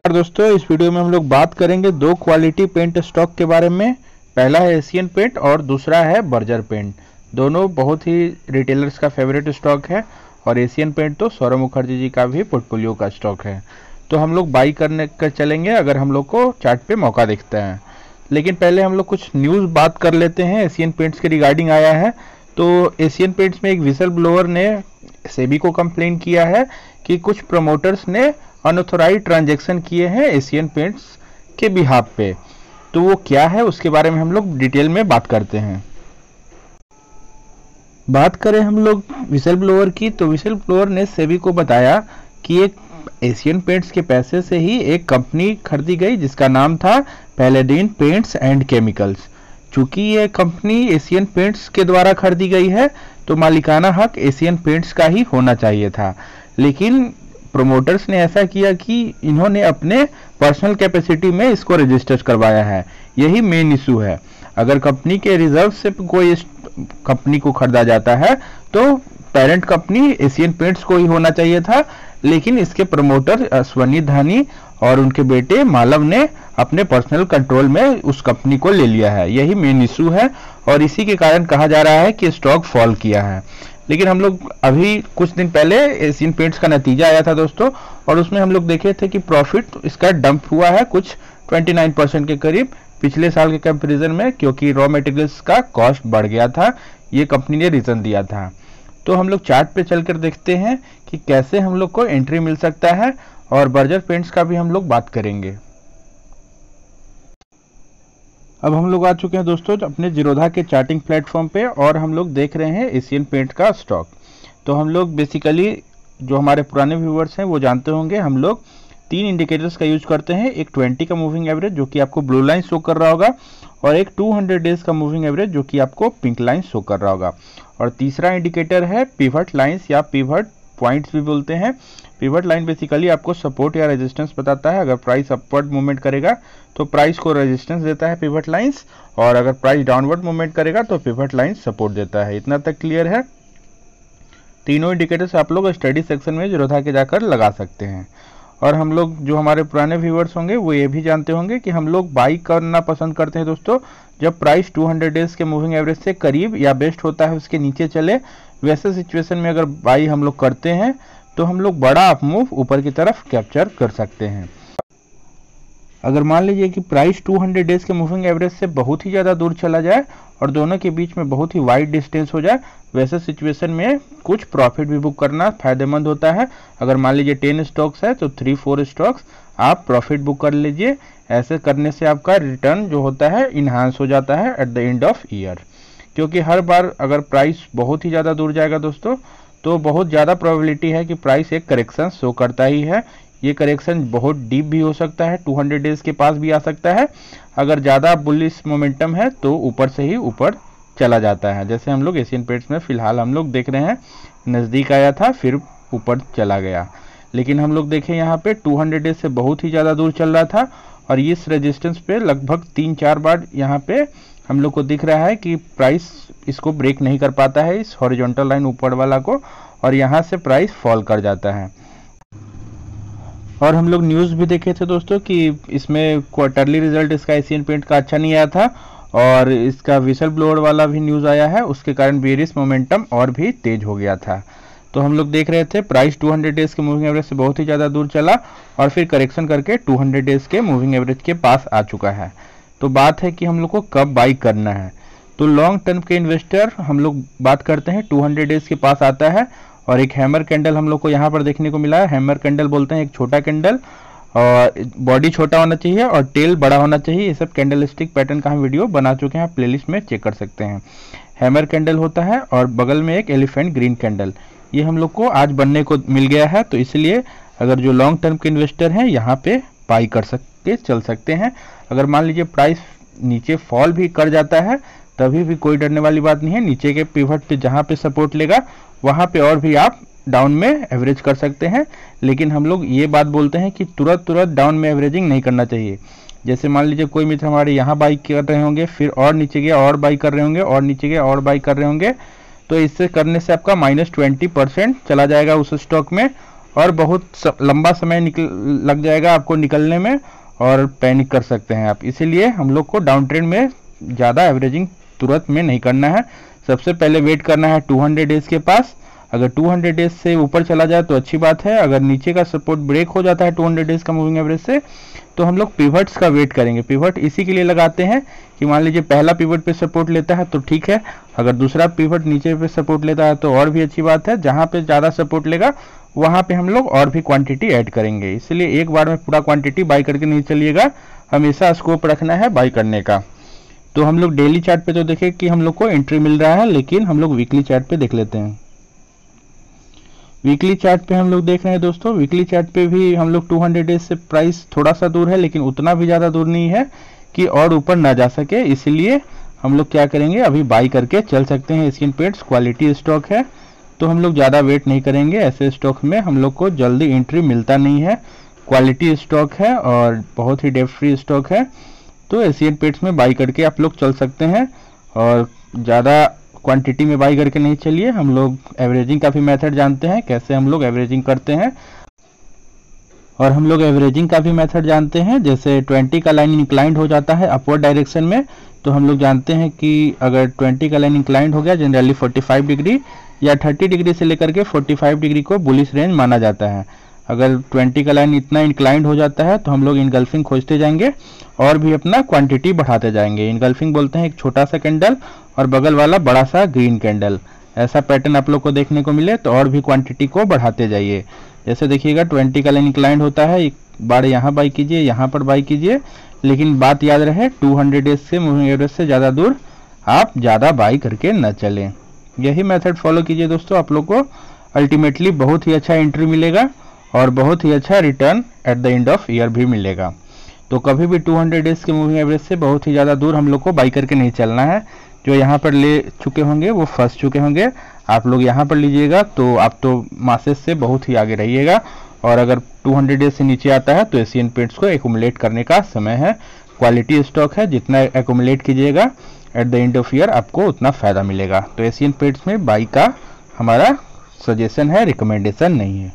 दोस्तों, इस वीडियो में हम लोग बात करेंगे दो क्वालिटी पेंट स्टॉक के बारे में। पहला है एशियन पेंट और दूसरा है बर्जर पेंट। दोनों बहुत ही रिटेलर्स का फेवरेट स्टॉक है और एशियन पेंट तो सौरभ मुखर्जी जी का भी पोर्टफोलियो का स्टॉक है। तो हम लोग बाई करने कर चलेंगे अगर हम लोग को चार्ट पे मौका दिखता है। लेकिन पहले हम लोग कुछ न्यूज़ बात कर लेते हैं। एशियन पेंट्स के रिगार्डिंग आया है। तो एशियन पेंट्स में एक विसल ब्लोअर ने सेबी को कंप्लेन किया है कि कुछ प्रमोटर्स ने अनऑथोराइज्ड ट्रांजैक्शन किए हैं एशियन पेंट्स के बिहाफ पे। तो वो क्या है उसके बारे में हम लोग डिटेल में बात करते हैं। बात करें हम लोग विसल ब्लोअर की, तो विसल ब्लोअर ने सेबी को बताया कि एक एशियन पेंट्स के पैसे से ही एक कंपनी खरीदी गई जिसका नाम था पैलेडिन पेंट्स एंड केमिकल्स। चूंकि ये कंपनी एशियन पेंट्स के द्वारा खरीदी गई है तो मालिकाना हक एशियन पेंट्स का ही होना चाहिए था। लेकिन प्रोमोटर्स ने ऐसा किया कि इन्होंने अपने पर्सनल कैपेसिटी में इसको रजिस्टर करवाया है। यही मेन इशू है। अगर कंपनी के रिजर्व से कोई कंपनी को खरीदा जाता है तो पेरेंट कंपनी एशियन पेंट्स को ही होना चाहिए था। लेकिन इसके प्रमोटर अश्वनी धानी और उनके बेटे मालव ने अपने पर्सनल कंट्रोल में उस कंपनी को ले लिया है। यही मेन इशू है और इसी के कारण कहा जा रहा है कि स्टॉक फॉल किया है। लेकिन हम लोग अभी कुछ दिन पहले एशियन पेंट्स का नतीजा आया था दोस्तों, और उसमें हम लोग देखे थे कि प्रॉफिट इसका डंप हुआ है कुछ 29% के करीब पिछले साल के कंपैरिजन में, क्योंकि रॉ मटेरियल्स का कॉस्ट बढ़ गया था। ये कंपनी ने रीजन दिया था। तो हम लोग चार्ट पे चलकर देखते हैं कि कैसे हम लोग को एंट्री मिल सकता है, और बर्जर पेंट्स का भी हम लोग बात करेंगे। अब हम लोग आ चुके हैं दोस्तों अपने जीरोधा के चार्टिंग प्लेटफॉर्म पे, और हम लोग देख रहे हैं एशियन पेंट का स्टॉक। तो हम लोग बेसिकली जो हमारे पुराने व्यूवर्स हैं वो जानते होंगे, हम लोग 3 इंडिकेटर्स का यूज करते हैं। एक 20 का मूविंग एवरेज जो कि आपको ब्लू लाइन शो कर रहा होगा, और एक 200 डेज का मूविंग एवरेज जो कि आपको पिंक लाइन शो कर रहा होगा। और तीसरा इंडिकेटर है पिवट लाइन्स या पिवट पॉइंट्स भी बोलते हैं। पिवट लाइन बेसिकली आपको सपोर्ट या रेजिस्टेंस बताता है। अगर प्राइस अपवर्ड मूवमेंट करेगा तो प्राइस को रेजिस्टेंस देता है पिवट लाइंस, और अगर प्राइस डाउनवर्ड मूवमेंट करेगा तो पिवट लाइन सपोर्ट देता है। इतना तक क्लियर है। तीनों इंडिकेटर्स आप लोग स्टडी सेक्शन में जीरोधा के जाकर लगा सकते हैं। और हम लोग जो हमारे पुराने व्यूअर्स होंगे वो ये भी जानते होंगे कि हम लोग बाई करना पसंद करते हैं दोस्तों जब प्राइस 200 डेज के मूविंग एवरेज से करीब या बेस्ट होता है उसके नीचे चले। वैसे सिचुएशन में अगर बाई हम लोग करते हैं तो हम लोग बड़ा अप मूव ऊपर की तरफ कैप्चर कर सकते हैं। अगर मान लीजिए कि प्राइस 200 डेज के मूविंग एवरेज से बहुत ही ज़्यादा दूर चला जाए और दोनों के बीच में बहुत ही वाइड डिस्टेंस हो जाए, वैसे सिचुएशन में कुछ प्रॉफिट भी बुक करना फायदेमंद होता है। अगर मान लीजिए 10 स्टॉक्स है तो 3-4 स्टॉक्स आप प्रॉफिट बुक कर लीजिए। ऐसे करने से आपका रिटर्न जो होता है इन्हांस हो जाता है at the end of year. क्योंकि हर बार अगर प्राइस बहुत ही ज़्यादा दूर जाएगा दोस्तों तो बहुत ज़्यादा प्रोबेबिलिटी है कि प्राइस एक करेक्शन शो करता ही है। ये करेक्शन बहुत डीप भी हो सकता है, 200 डेज के पास भी आ सकता है। अगर ज़्यादा बुलिश मोमेंटम है तो ऊपर से ही ऊपर चला जाता है। जैसे हम लोग एशियन पेंट्स में फिलहाल हम लोग देख रहे हैं, नज़दीक आया था फिर ऊपर चला गया। लेकिन हम लोग देखें यहाँ पे 200 डेज से बहुत ही ज़्यादा दूर चल रहा था, और इस रेजिस्टेंस पे लगभग 3-4 बार यहाँ पे हम लोग को दिख रहा है कि प्राइस इसको ब्रेक नहीं कर पाता है, इस हॉरिजॉन्टल लाइन ऊपर वाला को, और यहाँ से प्राइस फॉल कर जाता है। और हम लोग न्यूज़ भी देखे थे दोस्तों कि इसमें क्वार्टरली रिजल्ट इसका एशियन पेंट का अच्छा नहीं आया था, और इसका विसल ब्लोअर वाला भी न्यूज़ आया है, उसके कारण बेरिश मोमेंटम और भी तेज हो गया था। तो हम लोग देख रहे थे प्राइस 200 डेज के मूविंग एवरेज से बहुत ही ज़्यादा दूर चला और फिर करेक्शन करके 200 डेज के मूविंग एवरेज के पास आ चुका है। तो बात है कि हम लोग को कब बाई करना है। तो लॉन्ग टर्म के इन्वेस्टर हम लोग बात करते हैं 200 डेज के पास आता है, और एक हैमर कैंडल हम लोग को यहाँ पर देखने को मिला है। हैमर कैंडल बोलते हैं एक छोटा कैंडल, और बॉडी छोटा होना चाहिए और टेल बड़ा होना चाहिए। ये सब कैंडल स्टिक पैटर्न का हम वीडियो बना चुके हैं, आप प्लेलिस्ट में चेक कर सकते हैं। हैमर कैंडल होता है और बगल में एक एलिफेंट ग्रीन कैंडल, ये हम लोग को आज बनने को मिल गया है। तो इसलिए अगर जो लॉन्ग टर्म के इन्वेस्टर हैं यहाँ पे बाई कर सकते चल सकते हैं। अगर मान लीजिए प्राइस नीचे फॉल भी कर जाता है तभी भी कोई डरने वाली बात नहीं है। नीचे के पिवट पे जहाँ पे सपोर्ट लेगा वहाँ पे और भी आप डाउन में एवरेज कर सकते हैं। लेकिन हम लोग ये बात बोलते हैं कि तुरंत डाउन में एवरेजिंग नहीं करना चाहिए। जैसे मान लीजिए कोई मित्र हमारे यहाँ बाई कर रहे होंगे, फिर और नीचे गया और बाई कर रहे होंगे, और नीचे गया और बाई कर रहे होंगे, तो इससे करने से आपका -20% चला जाएगा उस स्टॉक में, और बहुत लंबा समय लग जाएगा आपको निकलने में और पैनिक कर सकते हैं आप। इसीलिए हम लोग को डाउन ट्रेंड में ज़्यादा एवरेजिंग तुरंत में नहीं करना है। सबसे पहले वेट करना है 200 डेज के पास। अगर 200 डेज से ऊपर चला जाए तो अच्छी बात है। अगर नीचे का सपोर्ट ब्रेक हो जाता है 200 डेज का मूविंग एवरेज से, तो हम लोग पिवट्स का वेट करेंगे। पिवट इसी के लिए लगाते हैं कि मान लीजिए पहला पिवट पे सपोर्ट लेता है तो ठीक है, अगर दूसरा पिवट नीचे पे सपोर्ट लेता है तो और भी अच्छी बात है। जहाँ पे ज़्यादा सपोर्ट लेगा वहाँ पे हम लोग और भी क्वांटिटी ऐड करेंगे। इसलिए एक बार में पूरा क्वांटिटी बाई करके नहीं चलिएगा, हमेशा स्कोप रखना है बाई करने का। तो हम लोग डेली चार्ट पे तो देखें कि हम लोग को एंट्री मिल रहा है, लेकिन हम लोग वीकली चार्ट पे देख लेते हैं। वीकली चार्ट पे हम लोग देख रहे हैं दोस्तों, वीकली चार्ट पे भी हम लोग 200 डेज से प्राइस थोड़ा सा दूर है, लेकिन उतना भी ज़्यादा दूर नहीं है कि और ऊपर ना जा सके। इसलिए हम लोग क्या करेंगे, अभी बाई करके चल सकते हैं। एशियन पेंट्स क्वालिटी स्टॉक है तो हम लोग ज़्यादा वेट नहीं करेंगे। ऐसे स्टॉक में हम लोग को जल्दी एंट्री मिलता नहीं है। क्वालिटी स्टॉक है और बहुत ही डेप्थ फ्री स्टॉक है, तो एशियन पेंट्स में बाई करके आप लोग चल सकते हैं। और ज़्यादा क्वांटिटी में बाई करके नहीं चलिए। हम लोग एवरेजिंग का भी मेथड जानते हैं, कैसे हम लोग एवरेजिंग करते हैं। और हम लोग एवरेजिंग का भी मेथड जानते हैं। जैसे 20 का लाइन इंक्लाइंड हो जाता है अपवर्ड डायरेक्शन में, तो हम लोग जानते हैं कि अगर 20 का लाइन इंक्लाइंड हो गया जनरली 45 डिग्री या 30 डिग्री से लेकर के 45 डिग्री को बुलिश रेंज माना जाता है। अगर 20 का लाइन इतना इंक्लाइंड हो जाता है तो हम लोग इनगल्फिंग खोजते जाएंगे और भी अपना क्वांटिटी बढ़ाते जाएंगे। इनगल्फिंग बोलते हैं एक छोटा सा कैंडल और बगल वाला बड़ा सा ग्रीन कैंडल। ऐसा पैटर्न आप लोग को देखने को मिले तो और भी क्वांटिटी को बढ़ाते जाइए। जैसे देखिएगा 20 का लाइन इंक्लाइंड होता है, एक बार यहाँ बाई कीजिए, यहाँ पर बाई कीजिए, लेकिन बात याद रहे 200 डेज से मूविंग एवरेज से ज़्यादा दूर आप ज़्यादा बाई करके न चलें। यही मेथड फॉलो कीजिए दोस्तों, आप लोग को अल्टीमेटली बहुत ही अच्छा एंट्री मिलेगा और बहुत ही अच्छा return at the end of year भी मिलेगा। तो कभी भी 200 डेज के मूविंग एवरेज से बहुत ही ज़्यादा दूर हम लोग को बाई करके नहीं चलना है। जो यहाँ पर ले चुके होंगे वो फंस चुके होंगे, आप लोग यहाँ पर लीजिएगा तो आप तो मासेस से बहुत ही आगे रहिएगा। और अगर 200 डेज से नीचे आता है तो एशियन पेंट्स को एक्यूमुलेट करने का समय है। क्वालिटी स्टॉक है, जितना एक्यूमुलेट कीजिएगा at the end of year आपको उतना फ़ायदा मिलेगा। तो एशियन पेंट्स में बाई का हमारा सजेशन है, रिकमेंडेशन नहीं है।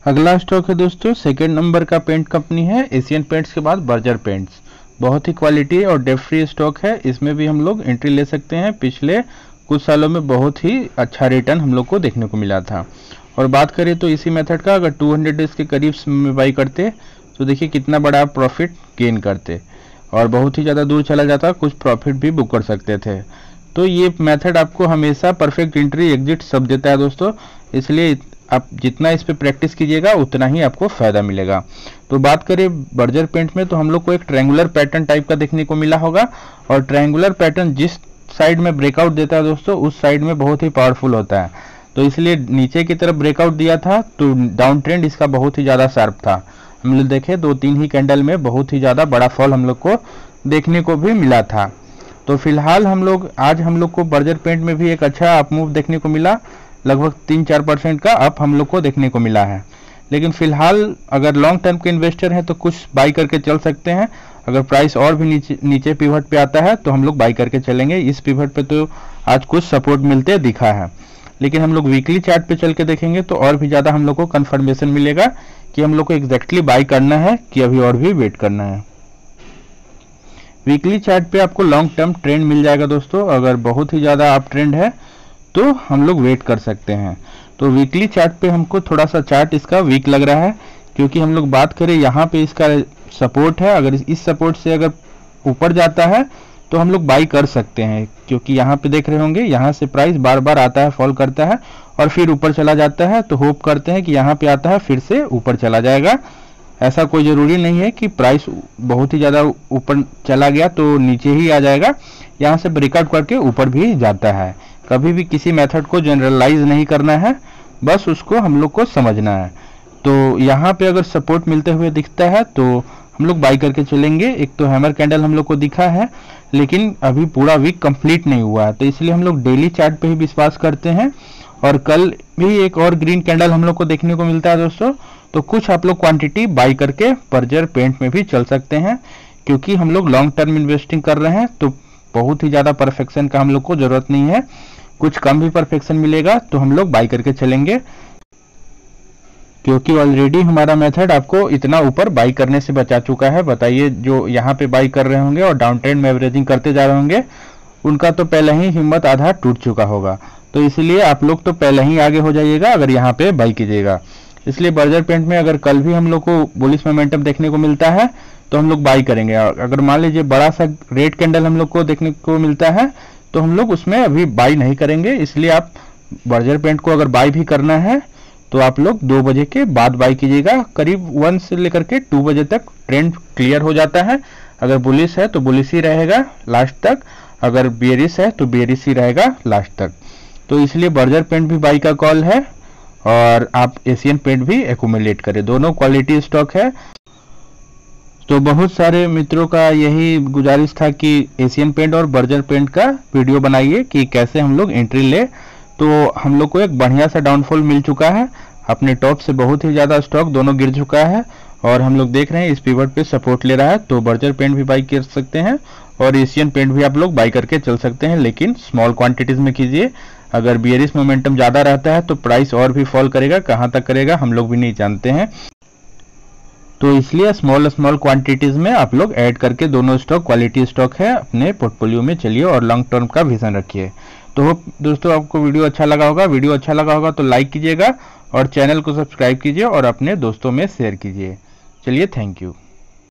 अगला स्टॉक है दोस्तों, सेकंड नंबर का पेंट कंपनी है एशियन पेंट्स के बाद बर्जर पेंट्स। बहुत ही क्वालिटी और डेप्थ फ्री स्टॉक है, इसमें भी हम लोग एंट्री ले सकते हैं। पिछले कुछ सालों में बहुत ही अच्छा रिटर्न हम लोग को देखने को मिला था। और बात करें तो इसी मेथड का अगर 200 डेज के करीब में बाई करते तो देखिए कितना बड़ा प्रॉफिट गेन करते और बहुत ही ज़्यादा दूर चला जाता, कुछ प्रॉफिट भी बुक कर सकते थे। तो ये मेथड आपको हमेशा परफेक्ट एंट्री एग्जिट सब देता है दोस्तों, इसलिए आप जितना इस पे प्रैक्टिस कीजिएगा उतना ही आपको फ़ायदा मिलेगा। तो बात करें बर्जर पेंट में तो हम लोग को एक ट्रायंगुलर पैटर्न टाइप का देखने को मिला होगा, और ट्रायंगुलर पैटर्न जिस साइड में ब्रेकआउट देता है दोस्तों उस साइड में बहुत ही पावरफुल होता है। तो इसलिए नीचे की तरफ ब्रेकआउट दिया था तो डाउन ट्रेंड इसका बहुत ही ज़्यादा शार्प था। हम लोग देखें 2-3 ही कैंडल में बहुत ही ज़्यादा बड़ा फॉल हम लोग को देखने को भी मिला था। तो फिलहाल आज हम लोग को बर्जर पेंट में भी एक अच्छा अप मूव देखने को मिला, लगभग 3-4% का अप हम लोग को देखने को मिला है। लेकिन फिलहाल अगर लॉन्ग टर्म के इन्वेस्टर हैं तो कुछ बाई करके चल सकते हैं। अगर प्राइस और भी नीचे पिवट पे आता है तो हम लोग बाई करके चलेंगे। इस पिवट पे तो आज कुछ सपोर्ट मिलते दिखा है, लेकिन हम लोग वीकली चार्ट पे चल के देखेंगे तो और भी ज़्यादा हम लोग को कंफर्मेशन मिलेगा कि हम लोग को एग्जैक्टली बाई करना है कि अभी और भी वेट करना है। वीकली चार्ट पे आपको लॉन्ग टर्म ट्रेंड मिल जाएगा दोस्तों। अगर बहुत ही ज़्यादा अप ट्रेंड है तो हम लोग वेट कर सकते हैं। तो वीकली चार्ट पे हमको थोड़ा सा चार्ट इसका वीक लग रहा है, क्योंकि हम लोग बात करें यहाँ पे इसका सपोर्ट है। अगर इस सपोर्ट से अगर ऊपर जाता है तो हम लोग बाई कर सकते हैं, क्योंकि यहाँ पे देख रहे होंगे यहाँ से प्राइस बार बार आता है, फॉल करता है और फिर ऊपर चला जाता है। तो होप करते हैं कि यहाँ पे आता है फिर से ऊपर चला जाएगा। ऐसा कोई ज़रूरी नहीं है कि प्राइस बहुत ही ज़्यादा ऊपर चला गया तो नीचे ही आ जाएगा, यहाँ से ब्रेकआउट करके ऊपर भी जाता है। कभी भी किसी मेथड को जनरलाइज नहीं करना है, बस उसको हम लोग को समझना है। तो यहाँ पे अगर सपोर्ट मिलते हुए दिखता है तो हम लोग बाई करके चलेंगे। एक तो हैमर कैंडल हम लोग को दिखा है, लेकिन अभी पूरा वीक कंप्लीट नहीं हुआ है, तो इसलिए हम लोग डेली चार्ट पे ही विश्वास करते हैं। और कल भी एक और ग्रीन कैंडल हम लोग को देखने को मिलता है दोस्तों। तो कुछ आप लोग क्वांटिटी बाई करके बर्जर पेंट में भी चल सकते हैं, क्योंकि हम लोग लॉन्ग टर्म इन्वेस्टिंग कर रहे हैं तो बहुत ही ज़्यादा परफेक्शन का हम लोग को ज़रूरत नहीं है। कुछ कम भी परफेक्शन मिलेगा तो हम लोग बाई करके चलेंगे। क्योंकि ऑलरेडी हमारा मेथड आपको इतना ऊपर बाई करने से बचा चुका है। बताइए जो यहाँ पे बाई कर रहे होंगे और डाउन ट्रेंड में एवरेजिंग करते जा रहे होंगे, उनका तो पहले ही हिम्मत आधा टूट चुका होगा। तो इसलिए आप लोग तो पहले ही आगे हो जाइएगा अगर यहाँ पे बाई कीजिएगा। इसलिए बर्जर पेंट में अगर कल भी हम लोग को बुलिश मोमेंटम देखने को मिलता है तो हम लोग बाई करेंगे। अगर मान लीजिए बड़ा सा रेड कैंडल हम लोग को देखने को मिलता है तो हम लोग उसमें अभी बाई नहीं करेंगे। इसलिए आप बर्जर पेंट को अगर बाई भी करना है तो आप लोग 2 बजे के बाद बाई कीजिएगा। करीब 1 से लेकर के 2 बजे तक ट्रेंड क्लियर हो जाता है। अगर बुलिश है तो बुलिश ही रहेगा लास्ट तक, अगर बेरिश है तो बेरिश ही रहेगा लास्ट तक। तो इसलिए बर्जर पेंट भी बाई का कॉल है और आप एशियन पेंट भी एक्यूमुलेट करें, दोनों क्वालिटी स्टॉक है। तो बहुत सारे मित्रों का यही गुजारिश था कि एशियन पेंट और बर्जर पेंट का वीडियो बनाइए कि कैसे हम लोग एंट्री ले। तो हम लोग को एक बढ़िया सा डाउनफॉल मिल चुका है, अपने टॉप से बहुत ही ज़्यादा स्टॉक दोनों गिर चुका है और हम लोग देख रहे हैं इस पिवट पे सपोर्ट ले रहा है। तो बर्जर पेंट भी बाई कर सकते हैं और एशियन पेंट भी आप लोग बाई करके चल सकते हैं, लेकिन स्मॉल क्वांटिटीज में कीजिए। अगर बियरिश मोमेंटम ज़्यादा रहता है तो प्राइस और भी फॉल करेगा, कहाँ तक करेगा हम लोग भी नहीं जानते हैं। तो इसलिए स्मॉल क्वांटिटीज में आप लोग ऐड करके दोनों स्टॉक क्वालिटी स्टॉक है अपने पोर्टफोलियो में चलिए और लॉन्ग टर्म का विजन रखिए। तो होप दोस्तों आपको वीडियो अच्छा लगा होगा। वीडियो अच्छा लगा होगा तो लाइक कीजिएगा और चैनल को सब्सक्राइब कीजिए और अपने दोस्तों में शेयर कीजिए। चलिए, थैंक यू।